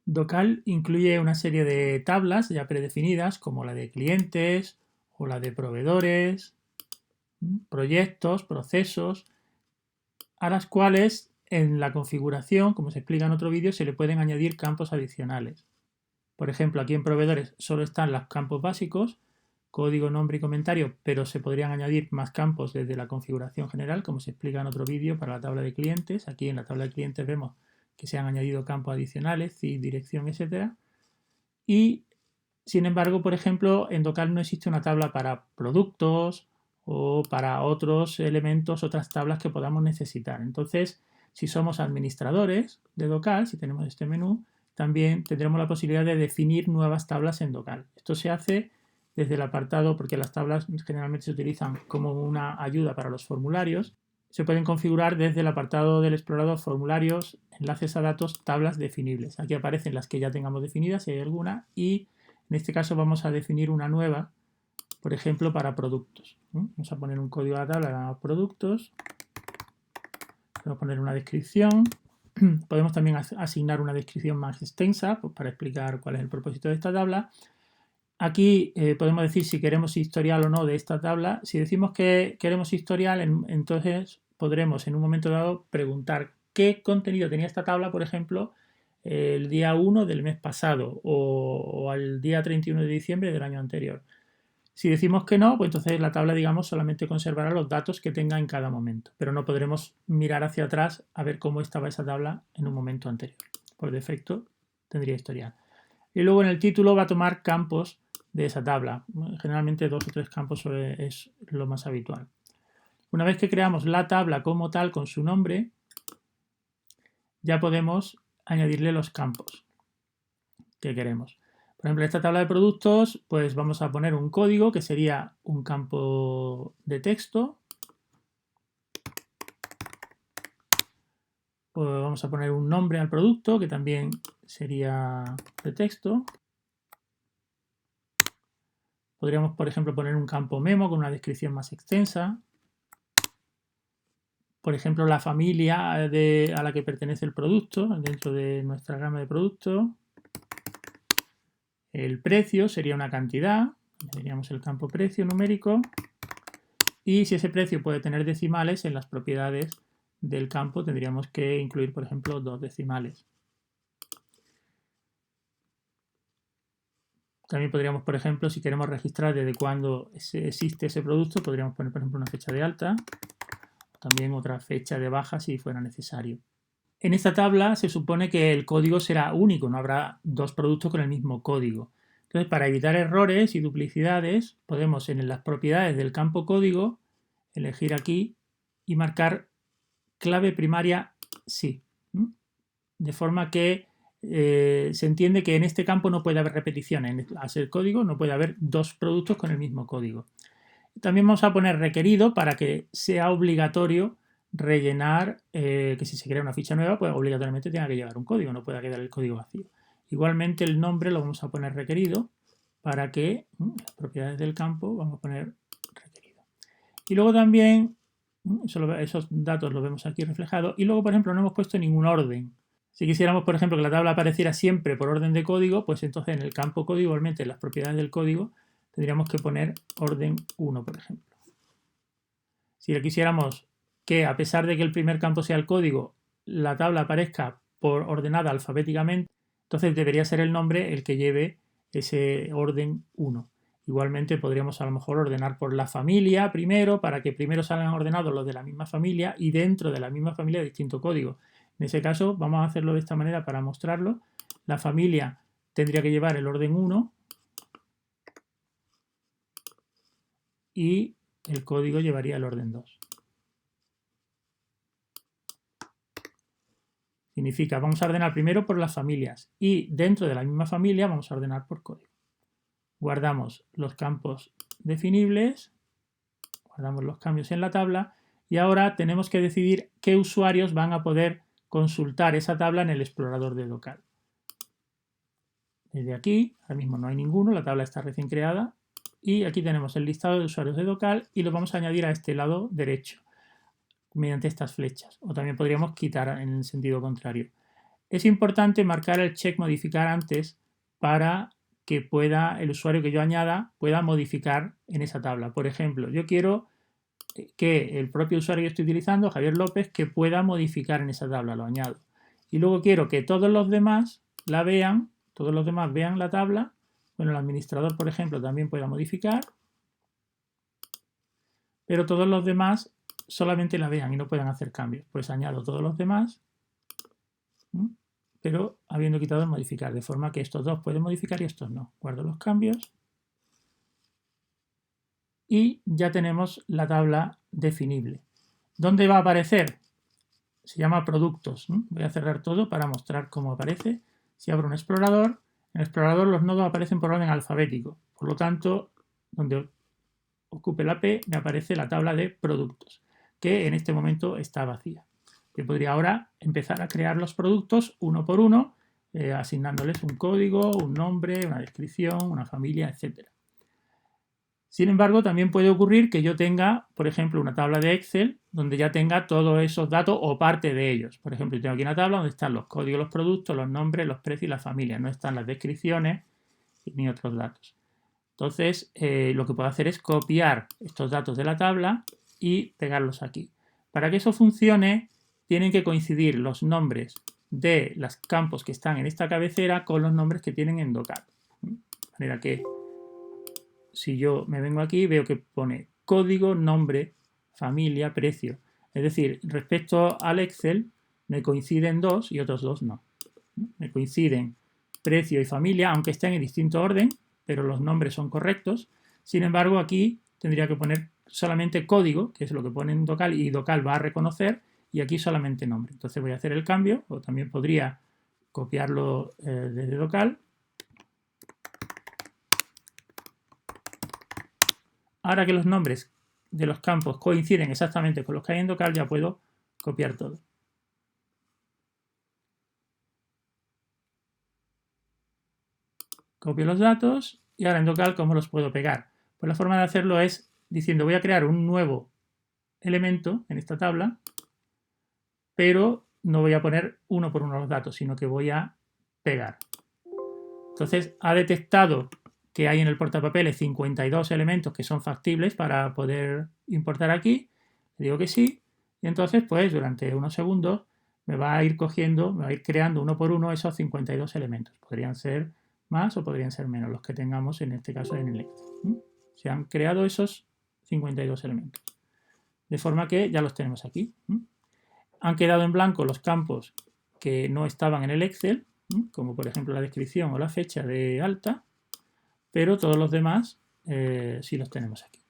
Docal incluye una serie de tablas ya predefinidas, como la de clientes o la de proveedores, proyectos, procesos, a las cuales en la configuración, como se explica en otro vídeo, se le pueden añadir campos adicionales. Por ejemplo, aquí en proveedores solo están los campos básicos, código, nombre y comentario, pero se podrían añadir más campos desde la configuración general, como se explica en otro vídeo para la tabla de clientes. Aquí en la tabla de clientes vemos que se han añadido campos adicionales, CIF, dirección, etc. Y, sin embargo, por ejemplo, en Docal no existe una tabla para productos o para otros elementos, otras tablas que podamos necesitar. Entonces, si somos administradores de Docal, si tenemos este menú, también tendremos la posibilidad de definir nuevas tablas en Docal. Esto se hace desde el apartado, porque las tablas generalmente se utilizan como una ayuda para los formularios. Se pueden configurar desde el apartado del explorador formularios, enlaces a datos, tablas definibles. Aquí aparecen las que ya tengamos definidas, si hay alguna, y en este caso vamos a definir una nueva, por ejemplo, para productos. Vamos a poner un código a la tabla productos. Vamos a poner una descripción. Podemos también asignar una descripción más extensa, pues, para explicar cuál es el propósito de esta tabla. Aquí podemos decir si queremos historial o no de esta tabla. Si decimos que queremos historial, entonces podremos en un momento dado preguntar qué contenido tenía esta tabla, por ejemplo, el día 1 del mes pasado o al día 31 de diciembre del año anterior. Si decimos que no, pues entonces la tabla, digamos, solamente conservará los datos que tenga en cada momento, pero no podremos mirar hacia atrás a ver cómo estaba esa tabla en un momento anterior. Por defecto tendría historial. Y luego en el título va a tomar campos de esa tabla. Generalmente 2 o 3 campos es lo más habitual. Una vez que creamos la tabla como tal con su nombre, ya podemos añadirle los campos que queremos. Por ejemplo, en esta tabla de productos, pues vamos a poner un código que sería un campo de texto. Pues vamos a poner un nombre al producto que también sería de texto. Podríamos, por ejemplo, poner un campo memo con una descripción más extensa. Por ejemplo, la familia a la que pertenece el producto dentro de nuestra gama de productos. El precio sería una cantidad, tendríamos el campo precio numérico. Y si ese precio puede tener decimales, en las propiedades del campo tendríamos que incluir, por ejemplo, 2 decimales. También podríamos, por ejemplo, si queremos registrar desde cuándo existe ese producto, podríamos poner, por ejemplo, una fecha de alta, también otra fecha de baja si fuera necesario. En esta tabla se supone que el código será único, no habrá dos productos con el mismo código. Entonces, para evitar errores y duplicidades, podemos en las propiedades del campo código elegir aquí y marcar clave primaria sí. De forma que se entiende que en este campo no puede haber repeticiones. Al ser código no puede haber dos productos con el mismo código. También vamos a poner requerido para que sea obligatorio rellenar, que si se crea una ficha nueva, pues obligatoriamente tenga que llevar un código, no pueda quedar el código vacío. Igualmente el nombre lo vamos a poner requerido para que las propiedades del campo vamos a poner requerido. Y luego también, esos datos los vemos aquí reflejados, y luego, por ejemplo, no hemos puesto ningún orden. Si quisiéramos, por ejemplo, que la tabla apareciera siempre por orden de código, pues entonces en el campo código, igualmente en las propiedades del código, tendríamos que poner orden 1, por ejemplo. Si quisiéramos que, a pesar de que el primer campo sea el código, la tabla aparezca ordenada alfabéticamente, entonces debería ser el nombre el que lleve ese orden 1. Igualmente podríamos a lo mejor ordenar por la familia primero, para que primero salgan ordenados los de la misma familia y dentro de la misma familia distinto código. En ese caso vamos a hacerlo de esta manera para mostrarlo. La familia tendría que llevar el orden 1 y el código llevaría el orden 2. Significa, vamos a ordenar primero por las familias y dentro de la misma familia vamos a ordenar por código. Guardamos los campos definibles, guardamos los cambios en la tabla y ahora tenemos que decidir qué usuarios van a poder consultar esa tabla en el explorador de Docal. Desde aquí, ahora mismo no hay ninguno, la tabla está recién creada y aquí tenemos el listado de usuarios de Docal y los vamos a añadir a este lado derecho mediante estas flechas, o también podríamos quitar en el sentido contrario. Es importante marcar el check modificar antes para que pueda el usuario que yo añada pueda modificar en esa tabla. Por ejemplo, yo quiero que el propio usuario que estoy utilizando, Javier López, que pueda modificar en esa tabla, lo añado. Y luego quiero que todos los demás la vean, todos los demás vean la tabla. Bueno, el administrador, por ejemplo, también pueda modificar, pero todos los demás solamente la vean y no puedan hacer cambios. Pues añado todos los demás, pero habiendo quitado el modificar, de forma que estos dos pueden modificar y estos no. Guardo los cambios y ya tenemos la tabla definible. ¿Dónde va a aparecer? Se llama productos. Voy a cerrar todo para mostrar cómo aparece. Si abro un explorador, en el explorador los nodos aparecen por orden alfabético. Por lo tanto, donde ocupe la P, me aparece la tabla de productos, que en este momento está vacía. Yo podría ahora empezar a crear los productos uno por uno, asignándoles un código, un nombre, una descripción, una familia, etc. Sin embargo, también puede ocurrir que yo tenga, por ejemplo, una tabla de Excel donde ya tenga todos esos datos o parte de ellos. Por ejemplo, yo tengo aquí una tabla donde están los códigos, los productos, los nombres, los precios y las familias. No están las descripciones ni otros datos. Entonces, lo que puedo hacer es copiar estos datos de la tabla y pegarlos aquí. Para que eso funcione, tienen que coincidir los nombres de los campos que están en esta cabecera con los nombres que tienen en Docal. De manera que, si yo me vengo aquí, veo que pone código, nombre, familia, precio. Es decir, respecto al Excel, me coinciden dos y otros dos no. Me coinciden precio y familia, aunque estén en distinto orden, pero los nombres son correctos. Sin embargo, aquí tendría que poner solamente código, que es lo que pone en Docal, y Docal va a reconocer, y aquí solamente nombre. Entonces voy a hacer el cambio, o también podría copiarlo desde Docal. Ahora que los nombres de los campos coinciden exactamente con los que hay en Docal, ya puedo copiar todo. Copio los datos y ahora en Docal, ¿cómo los puedo pegar? Pues la forma de hacerlo es diciendo voy a crear un nuevo elemento en esta tabla, pero no voy a poner uno por uno los datos, sino que voy a pegar. Entonces ha detectado que hay en el portapapeles 52 elementos que son factibles para poder importar aquí. Le digo que sí, y entonces pues durante unos segundos me va a ir cogiendo, me va a ir creando uno por uno esos 52 elementos. Podrían ser más o podrían ser menos los que tengamos en este caso en el Excel. Se han creado esos 52 elementos. De forma que ya los tenemos aquí. Han quedado en blanco los campos que no estaban en el Excel, como por ejemplo la descripción o la fecha de alta, pero todos los demás sí los tenemos aquí.